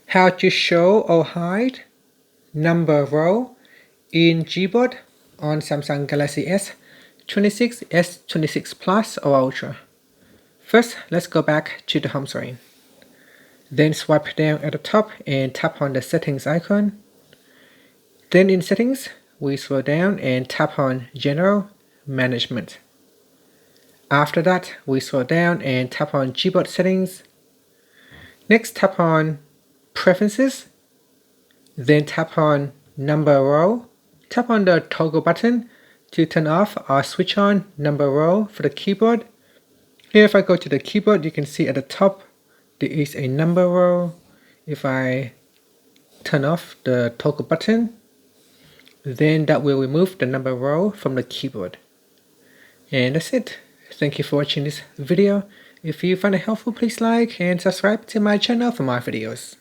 How to show or hide number row in Gboard on Samsung Galaxy S26, S26 Plus or Ultra. First, let's go back to the home screen. Then swipe down at the top and tap on the settings icon. Then in settings, we scroll down and tap on General Management. After that, we scroll down and tap on Gboard settings. Next, tap on Preferences. Then tap on Number Row. Tap on the toggle button to turn off or switch on number row for the keyboard. Here, if I go to the keyboard, you can see at the top there is a number row. If I turn off the toggle button, then that will remove the number row from the keyboard. And that's it. Thank you for watching this video. If you find it helpful, please like and subscribe to my channel for more videos.